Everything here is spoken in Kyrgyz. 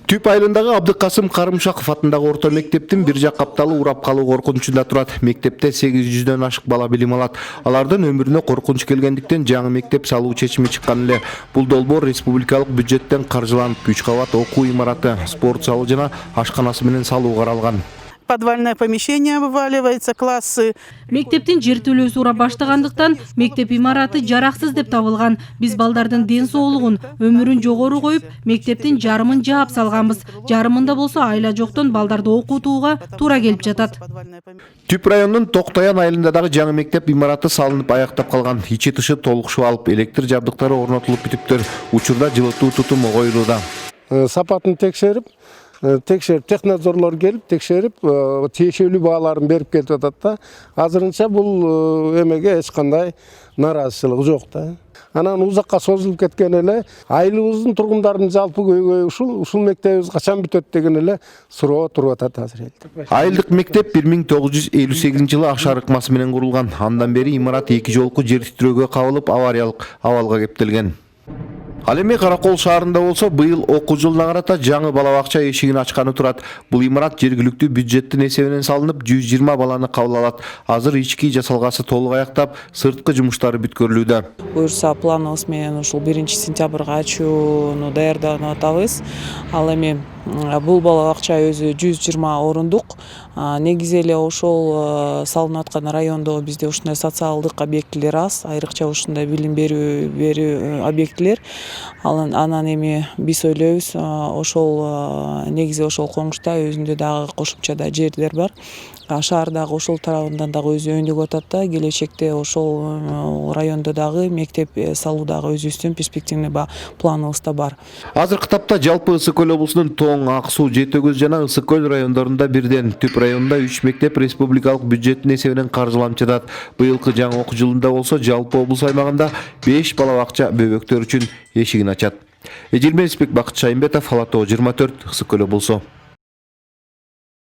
Түп айылындагы Абдыкасым Карымшаков атындагы орто мектептин бир жак капталы урап калуу коркунучунда турат. Мектепте 800дөн ашык бала билим алат. Алардын өмүрүнө коркунуч келгендиктен жаңы мектеп салуу чечими чыккан эле. Бул долбоор республикалык бюджеттен каржыланып, 3 кабат окуу имараты, спорт залы жана ашканасы менен салуу каралган. Подвальное помещение вываливается, классы. Мектептин жертөлөөсү урап баштагандыктан мектеп имараты жараксыз деп табылган. Биз балдардын ден соолугун, өмүрүн жогору коюп, мектептин жарымын жаап салганбыз. Жарымында болсо айла жоктон балдарды окутууга туура келип жатат. Түп районунун Токтаян айылында дагы жаңы мектеп имараты салынып аяктап калган. Ичи тышы толук алып, электр жабдыктары орнотулуп бүтүптүр. Учурда жылытуу тутуму коюлууда. Сапатын текшерип, технадзорлор келип текшерип, тиешелүү бааларын берип кетип атат да. Азырынча бул эмеге эч кандай нааразычылык жок да. Анан узакка созулуп кеткен эле айылыбыздын тургундарынын жалпы көйгөйү ушул мектебибиз качан бүтөт деген эле суроо туруп атат азыр элде. Айылдык мектеп 1958-жылы ашар ыкмасы менен курулган. Андан бери имарат 2 жолку жер титирөөгө кабылып, авариялык абалга кептелген. Ал эми Каракол шаарында болсо быйыл окуу жылына карата жаңы бала бакча эшигин ачканы турат. Бул имарат жергиликтүү бюджеттин эсебинен салынып, 120 баланы кабыл алат. Азыр ички жасалгасы толук аяктап, сырткы жумуштары бүткөрүлүүдө. Буюрса планыбыз менен ушул 1-сентябрга ачууну даярданып атабыз. Ал эми бул бала бакча өзү 120 орундук. Негизи эле ошол салынып аткан райондо бизде ушундай социалдык объектилер аз, айрыкча ушундай билим берүү объектилер. Анан эми биз ойлойбуз, ошол негизи ошол коңушта өзүндө дагы кошумча да жерлер бар. Шаардагы ошол тарабынан дагы өзү өндүгүп атат да, келечекте ошол райондо дагы мектеп салуу дагы өзүбүздүн перспективный планыбыз да бар. Азыркы тапта жалпы Ысык Көл облусунун Тоң, Ак Суу, Жети Көз жана Ысык Көл райондорунда бирден, Түп районунда 3 мектеп республикалык бюджеттин эсебинен каржыланып жатат. Быйылкы жаңы окуу жылында болсо жалпы облус аймагында 5 бала бакча бөбөктөр үчүн эшигин ачат. Эжилменисбек, Бакыт Шайымбетов, Ала Тоо 24, Ысык Көл облусу.